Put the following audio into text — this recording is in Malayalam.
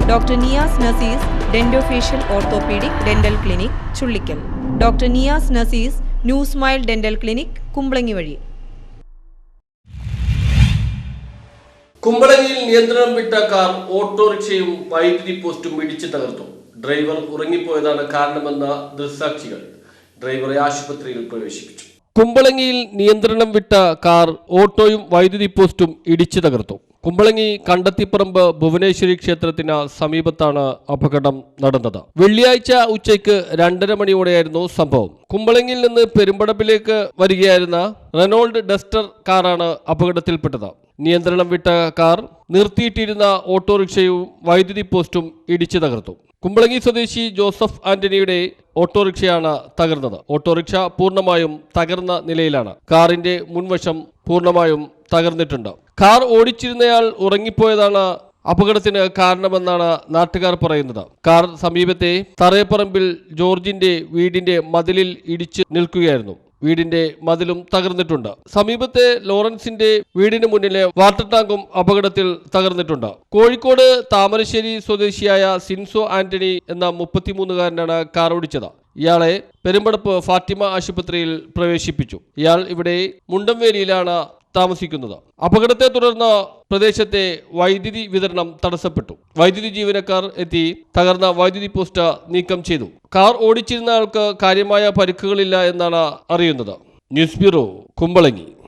Doctor Niyas Naseez dentofacial orthopaedic dental clinic Chullikkal. Doctor Niyas Naseez new smile dental clinic Kumbalangi വഴി. കുമ്പളങ്ങിയിൽ നിയന്ത്രണം വിട്ട കാർ ഓട്ടോറിക്ഷയും വൈദ്യുതി പോസ്റ്റും ഇടിച്ചു തകർത്തു. ഡ്രൈവർ ഉറങ്ങിപ്പോയതാണ് കാരണമെന്ന ദൃക്സാക്ഷികൾ. ഡ്രൈവറെ ആശുപത്രിയിൽ പ്രവേശിപ്പിച്ചു. കുമ്പളങ്ങിയിൽ നിയന്ത്രണം വിട്ട കാർ ഓട്ടോയും വൈദ്യുതി പോസ്റ്റും ഇടിച്ചു തകർത്തു. കുമ്പളങ്ങി കണ്ടത്തിപ്പറമ്പ് ഭുവനേശ്വരി ക്ഷേത്രത്തിന് സമീപത്താണ് അപകടം നടന്നത്. വെള്ളിയാഴ്ച ഉച്ചയ്ക്ക് 2:30 മണിയോടെയായിരുന്നു സംഭവം. കുമ്പളങ്ങിയിൽ നിന്ന് പെരുമ്പടപ്പിലേക്ക് വരികയായിരുന്ന റെനോൾഡ് ഡസ്റ്റർ കാറാണ് അപകടത്തിൽപ്പെട്ടത്. നിയന്ത്രണം വിട്ട കാർ നിർത്തിയിട്ടിരുന്ന ഓട്ടോറിക്ഷയും വൈദ്യുതി പോസ്റ്റും ഇടിച്ചു തകർത്തു. കുമ്പളങ്ങി സ്വദേശി ജോസഫ് ആന്റണിയുടെ ഓട്ടോറിക്ഷയാണ് തകർന്നത്. ഓട്ടോറിക്ഷ പൂർണ്ണമായും തകർന്ന നിലയിലാണ്. കാറിന്റെ മുൻവശം പൂർണ്ണമായും തകർന്നിട്ടുണ്ട്. കാർ ഓടിച്ചിരുന്നയാൾ ഉറങ്ങിപ്പോയതാണ് അപകടത്തിന് കാരണമെന്നാണ് നാട്ടുകാർ പറയുന്നത്. കാർ സമീപത്തെ തറയപ്പറമ്പിൽ ജോർജിന്റെ വീടിന്റെ മതിലിൽ ഇടിച്ച് നിൽക്കുകയായിരുന്നു. വീടിന്റെ മതിലും തകർന്നിട്ടുണ്ട്. സമീപത്തെ ലോറൻസിന്റെ വീടിന് മുന്നിലെ വാട്ടർ ടാങ്കും അപകടത്തിൽ തകർന്നിട്ടുണ്ട്. കോഴിക്കോട് താമരശ്ശേരി സ്വദേശിയായ സിൻസോ ആന്റണി എന്ന 33-കാരനാണ് കാർ ഓടിച്ചത്. ഇയാളെ പെരുമ്പടപ്പ് ഫാത്തിമ ആശുപത്രിയിൽ പ്രവേശിപ്പിച്ചു. ഇയാൾ ഇവിടെ മുണ്ടംവേലിയിലാണ് താമസിക്കുന്നത്. അപകടത്തെ തുടർന്ന് പ്രദേശത്തെ വൈദ്യുതി വിതരണം തടസ്സപ്പെട്ടു. വൈദ്യുതി ജീവനക്കാർ എത്തി തകർന്ന വൈദ്യുതി പോസ്റ്റ് നീക്കം ചെയ്തു. കാർ ഓടിച്ചിരുന്ന ആൾക്ക് കാര്യമായ പരിക്കുകളില്ല എന്നാണ് അറിയുന്നത്. News bureau, Kumbalangi.